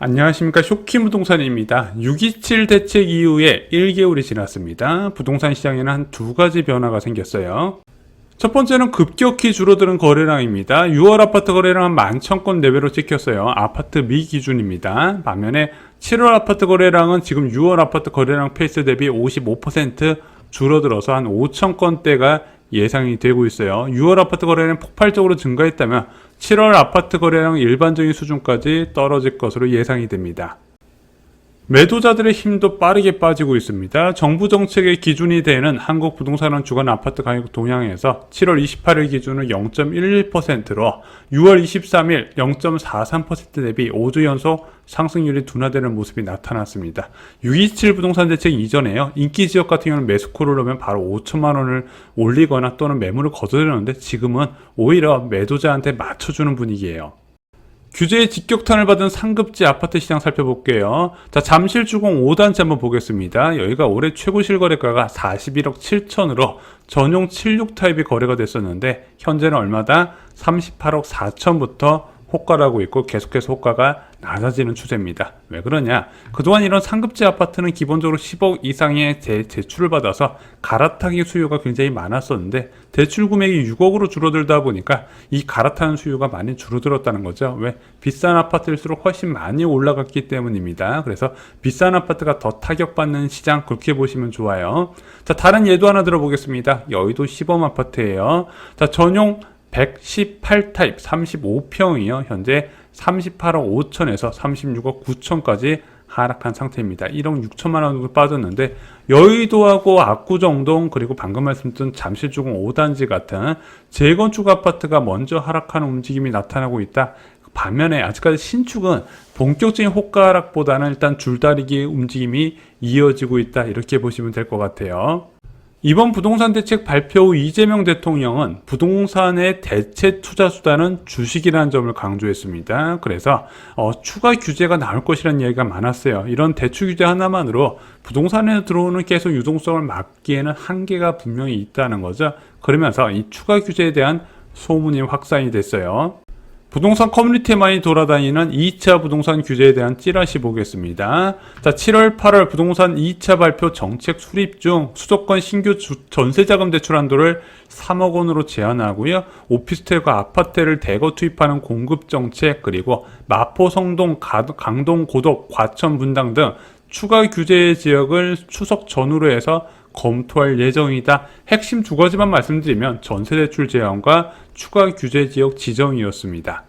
안녕하십니까. 쇼키부동산입니다. 6.27 대책 이후에 1개월이 지났습니다. 부동산 시장에는 한 두 가지 변화가 생겼어요. 첫 번째는 급격히 줄어드는 거래량입니다. 6월 아파트 거래량 한 11,000건 내외로 찍혔어요. 아파트 미기준입니다. 반면에 7월 아파트 거래량은 지금 6월 아파트 거래량 페이스 대비 55% 줄어들어서 한 5,000건대가 예상이 되고 있어요. 6월 아파트 거래량 폭발적으로 증가했다면 7월 아파트 거래량 일반적인 수준까지 떨어질 것으로 예상이 됩니다. 매도자들의 힘도 빠르게 빠지고 있습니다. 정부 정책의 기준이 되는 한국부동산원 주간 아파트 가격 동향에서 7월 28일 기준으로 0.11%로 6월 23일 0.43% 대비 5주 연속 상승률이 둔화되는 모습이 나타났습니다. 6.27 부동산 대책 이전에요. 인기 지역 같은 경우는 매수콜을 넣으면 바로 5천만 원을 올리거나 또는 매물을 거둬들였는데 지금은 오히려 매도자한테 맞춰주는 분위기예요. 규제의 직격탄을 받은 상급지 아파트 시장 살펴볼게요. 자, 잠실주공 5단지 한번 보겠습니다. 여기가 올해 최고 실거래가가 41억 7천으로 전용 76 타입이 거래가 됐었는데 현재는 얼마다 38억 4천부터 호가를 하고 있고 계속해서 호가가 낮아지는 추세입니다. 왜 그러냐? 그동안 이런 상급지 아파트는 기본적으로 10억 이상의 대출을 받아서 갈아타기 수요가 굉장히 많았었는데 대출 금액이 6억으로 줄어들다 보니까 이 갈아타는 수요가 많이 줄어들었다는 거죠. 왜? 비싼 아파트일수록 훨씬 많이 올라갔기 때문입니다. 그래서 비싼 아파트가 더 타격받는 시장, 그렇게 보시면 좋아요. 자, 다른 예도 하나 들어보겠습니다. 여의도 시범 아파트예요. 자, 전용 118 타입 35평이요. 현재 38억 5천에서 36억 9천까지 하락한 상태입니다. 1억 6천만 원 정도 빠졌는데 여의도하고 압구정동 그리고 방금 말씀드린 잠실주공 5단지 같은 재건축 아파트가 먼저 하락하는 움직임이 나타나고 있다. 반면에 아직까지 신축은 본격적인 호가 하락보다는 일단 줄다리기 움직임이 이어지고 있다. 이렇게 보시면 될 것 같아요. 이번 부동산 대책 발표 후 이재명 대통령은 부동산의 대체 투자 수단은 주식이라는 점을 강조했습니다. 그래서 추가 규제가 나올 것이라는 얘기가 많았어요. 이런 대출 규제 하나만으로 부동산에 들어오는 계속 유동성을 막기에는 한계가 분명히 있다는 거죠. 그러면서 이 추가 규제에 대한 소문이 확산이 됐어요. 부동산 커뮤니티에 많이 돌아다니는 2차 부동산 규제에 대한 찌라시 보겠습니다. 자, 7월, 8월 부동산 2차 발표 정책 수립 중 수도권 신규 전세자금 대출 한도를 3억 원으로 제한하고요. 오피스텔과 아파트를 대거 투입하는 공급 정책, 그리고 마포, 성동, 강동, 고덕, 과천, 분당 등 추가 규제 지역을 추석 전후로 해서 검토할 예정이다. 핵심 두 가지만 말씀드리면 전세대출 제한과 추가 규제 지역 지정이었습니다.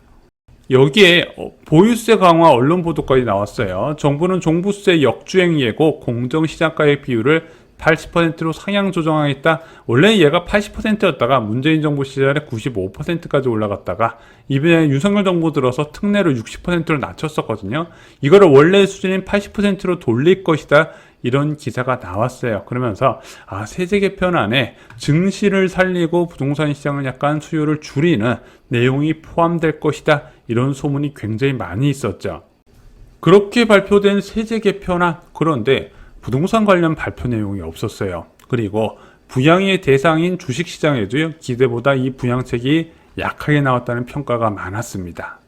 여기에 보유세 강화 언론 보도까지 나왔어요. 정부는 종부세 역주행 예고 공정시장가액 비율을 80%로 상향 조정하겠다. 원래 얘가 80%였다가 문재인 정부 시절에 95%까지 올라갔다가 이번에 윤석열 정부 들어서 특례로 60%로 낮췄었거든요. 이거를 원래 수준인 80%로 돌릴 것이다. 이런 기사가 나왔어요. 그러면서 세제 개편안에 증시를 살리고 부동산 시장을 약간 수요를 줄이는 내용이 포함될 것이다. 이런 소문이 굉장히 많이 있었죠. 그렇게 발표된 세제 개편안, 그런데 부동산 관련 발표 내용이 없었어요. 그리고 부양의 대상인 주식시장에도요, 기대보다 이 부양책이 약하게 나왔다는 평가가 많았습니다.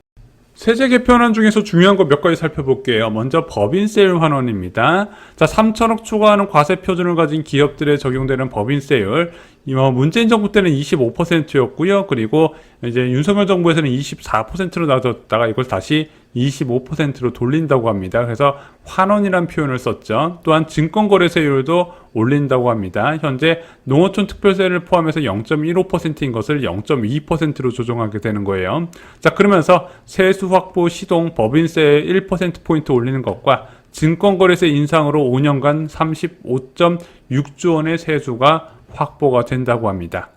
세제 개편안 중에서 중요한 거 몇 가지 살펴볼게요. 먼저 법인세율 환원입니다. 자, 3천억 초과하는 과세 표준을 가진 기업들에 적용되는 법인세율. 문재인 정부 때는 25%였고요. 그리고 이제 윤석열 정부에서는 24%로 낮았다가 이걸 다시 25%로 돌린다고 합니다. 그래서 환원이란 표현을 썼죠. 또한 증권거래세율도 올린다고 합니다. 현재 농어촌 특별세를 포함해서 0.15%인 것을 0.2%로 조정하게 되는 거예요. 자, 그러면서 세수 확보 시동 법인세 1%포인트 올리는 것과 증권거래세 인상으로 5년간 35.6조 원의 세수가 확보가 된다고 합니다.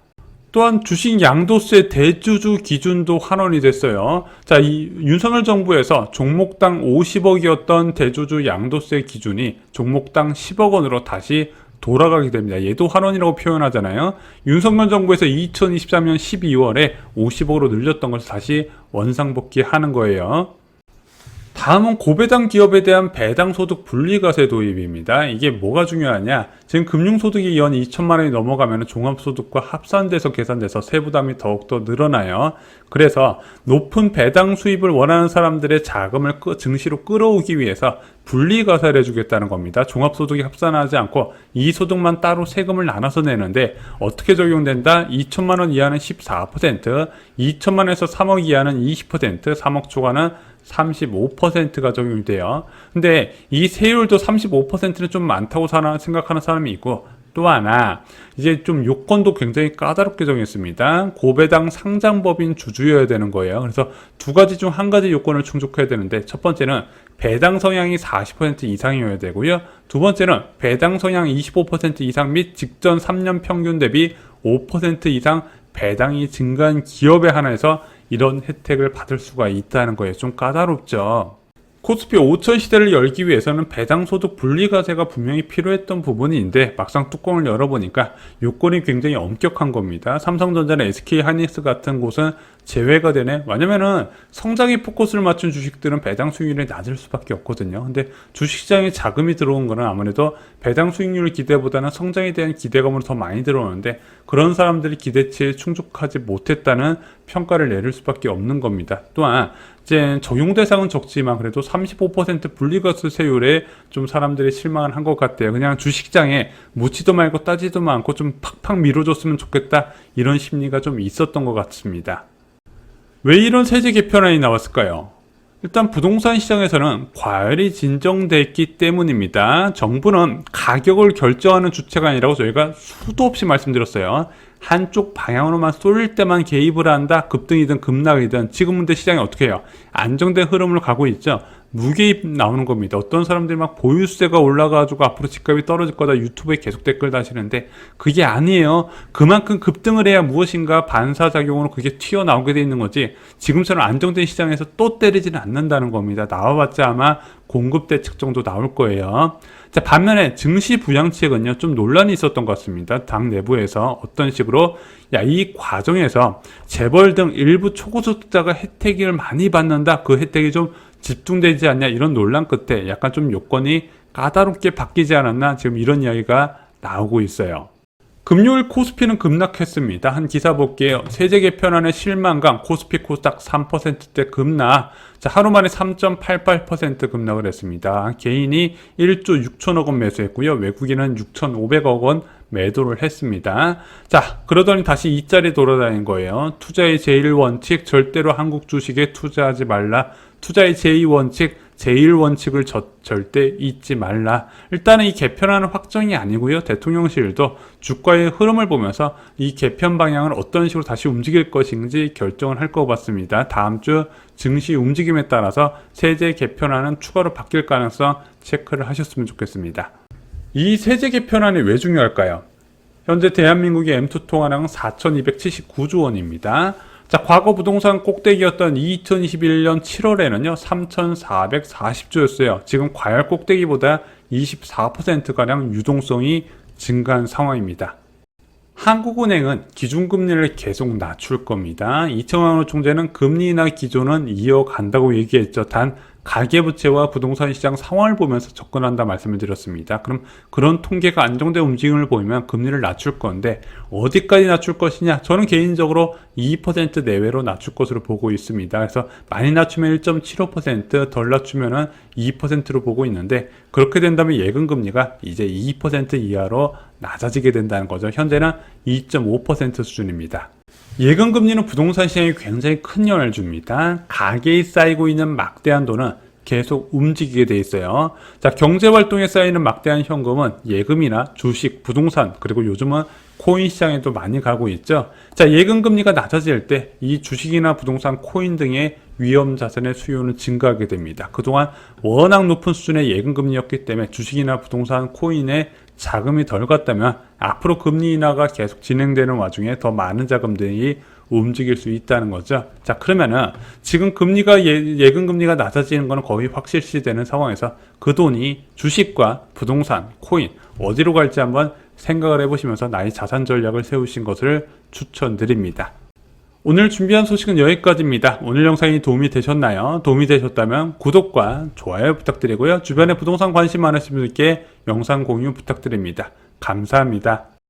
또한 주식 양도세 대주주 기준도 환원이 됐어요. 자, 이 윤석열 정부에서 종목당 50억이었던 대주주 양도세 기준이 종목당 10억 원으로 다시 돌아가게 됩니다. 얘도 환원이라고 표현하잖아요. 윤석열 정부에서 2023년 12월에 50억으로 늘렸던 것을 다시 원상복귀하는 거예요. 다음은 고배당 기업에 대한 배당소득 분리과세 도입입니다. 이게 뭐가 중요하냐? 지금 금융소득이 연 2천만 원이 넘어가면 종합소득과 합산돼서 계산돼서 세부담이 더욱더 늘어나요. 그래서 높은 배당 수입을 원하는 사람들의 자금을 증시로 끌어오기 위해서 분리과세를 해주겠다는 겁니다. 종합소득이 합산하지 않고 이 소득만 따로 세금을 나눠서 내는데 어떻게 적용된다? 2천만 원 이하는 14%, 2천만 원에서 3억 이하는 20%, 3억 초과는 35%가 적용이 돼요. 근데 이 세율도 35%는 좀 많다고 생각하는 사람이 있고, 또 하나 이제 좀 요건도 굉장히 까다롭게 정했습니다. 고배당 상장법인 주주여야 되는 거예요. 그래서 두 가지 중 한 가지 요건을 충족해야 되는데, 첫 번째는 배당 성향이 40% 이상이어야 되고요. 두 번째는 배당 성향 25% 이상 및 직전 3년 평균 대비 5% 이상 배당이 증가한 기업에 한해서 이런 혜택을 받을 수가 있다는 거예요. 좀 까다롭죠. 코스피 5천 시대를 열기 위해서는 배당소득 분리과세가 분명히 필요했던 부분인데 막상 뚜껑을 열어보니까 요건이 굉장히 엄격한 겁니다. 삼성전자나 SK하이닉스 같은 곳은 제외가 되네. 왜냐면은 성장에 포커스를 맞춘 주식들은 배당 수익률이 낮을 수밖에 없거든요. 근데 주식시장에 자금이 들어온 거는 아무래도 배당 수익률 기대보다는 성장에 대한 기대감으로 더 많이 들어오는데, 그런 사람들이 기대치에 충족하지 못했다는 평가를 내릴 수밖에 없는 겁니다. 또한 이제 적용 대상은 적지만 그래도 35% 분리과세 세율에 좀 사람들이 실망을 한 것 같아요. 그냥 주식장에 묻지도 말고 따지도 않고 좀 팍팍 밀어줬으면 좋겠다, 이런 심리가 좀 있었던 것 같습니다. 왜 이런 세제 개편안이 나왔을까요? 일단 부동산 시장에서는 과열이 진정됐기 때문입니다. 정부는 가격을 결정하는 주체가 아니라고 저희가 수도 없이 말씀드렸어요. 한쪽 방향으로만 쏠릴 때만 개입을 한다. 급등이든 급락이든. 지금 근데 시장이 어떻게 해요? 안정된 흐름을 가고 있죠. 무개입 나오는 겁니다. 어떤 사람들이 막 보유세가 올라가지고 앞으로 집값이 떨어질 거다 유튜브에 계속 댓글 다시는데, 그게 아니에요. 그만큼 급등을 해야 무엇인가 반사작용으로 그게 튀어나오게 돼 있는 거지, 지금처럼 안정된 시장에서 또 때리지는 않는다는 겁니다. 나와봤자 아마 공급 대책 정도 나올 거예요. 자, 반면에 증시 부양책은요, 좀 논란이 있었던 것 같습니다. 당 내부에서 어떤 식으로, 이 과정에서 재벌 등 일부 초고소득자가 혜택을 많이 받는다, 그 혜택이 좀 집중되지 않냐, 이런 논란 끝에 약간 좀 요건이 까다롭게 바뀌지 않았나, 지금 이런 이야기가 나오고 있어요. 금요일 코스피는 급락했습니다. 한 기사 볼게요. 세제 개편안의 실망감, 코스피 코스닥 3%대 급락. 자, 하루 만에 3.88% 급락을 했습니다. 개인이 1조 6천억 원 매수했고요. 외국인은 6,500억 원 매도를 했습니다. 자, 그러더니 다시 이 자리에 돌아다닌 거예요. 투자의 제1원칙, 절대로 한국 주식에 투자하지 말라. 투자의 제2원칙, 제1원칙을 절대 잊지 말라. 일단은 이 개편안은 확정이 아니고요. 대통령실도 주가의 흐름을 보면서 이 개편 방향을 어떤 식으로 다시 움직일 것인지 결정을 할 것 같습니다. 다음 주 증시 움직임에 따라서 세제 개편안은 추가로 바뀔 가능성 체크를 하셨으면 좋겠습니다. 이 세제 개편안이 왜 중요할까요? 현재 대한민국의 M2 통화량은 4,279조 원입니다. 자, 과거 부동산 꼭대기였던 2021년 7월에는요, 3,440조였어요. 지금 과열 꼭대기보다 24%가량 유동성이 증가한 상황입니다. 한국은행은 기준금리를 계속 낮출 겁니다. 이청환 총재는 금리 인하 기조는 이어간다고 얘기했죠. 단 가계부채와 부동산 시장 상황을 보면서 접근한다 말씀을 드렸습니다. 그럼 그런 통계가 안정된 움직임을 보이면 금리를 낮출 건데 어디까지 낮출 것이냐? 저는 개인적으로 2% 내외로 낮출 것으로 보고 있습니다. 그래서 많이 낮추면 1.75%, 덜 낮추면 2%로 보고 있는데, 그렇게 된다면 예금금리가 이제 2% 이하로 낮아지게 된다는 거죠. 현재는 2.5% 수준입니다. 예금금리는 부동산 시장에 굉장히 큰 영향을 줍니다. 가계에 쌓이고 있는 막대한 돈은 계속 움직이게 돼 있어요. 자, 경제활동에 쌓이는 막대한 현금은 예금이나 주식, 부동산, 그리고 요즘은 코인 시장에도 많이 가고 있죠. 자, 예금금리가 낮아질 때 이 주식이나 부동산, 코인 등의 위험 자산의 수요는 증가하게 됩니다. 그동안 워낙 높은 수준의 예금금리였기 때문에 주식이나 부동산, 코인에 자금이 덜 갔다면 앞으로 금리 인하가 계속 진행되는 와중에 더 많은 자금들이 움직일 수 있다는 거죠. 자, 그러면은 지금 금리가 예금금리가 낮아지는 것은 거의 확실시되는 상황에서 그 돈이 주식과 부동산, 코인 어디로 갈지 한번 생각을 해보시면서 나의 자산 전략을 세우신 것을 추천드립니다. 오늘 준비한 소식은 여기까지입니다. 오늘 영상이 도움이 되셨나요? 도움이 되셨다면 구독과 좋아요 부탁드리고요. 주변에 부동산 관심 많으신 분들께 영상 공유 부탁드립니다. 감사합니다.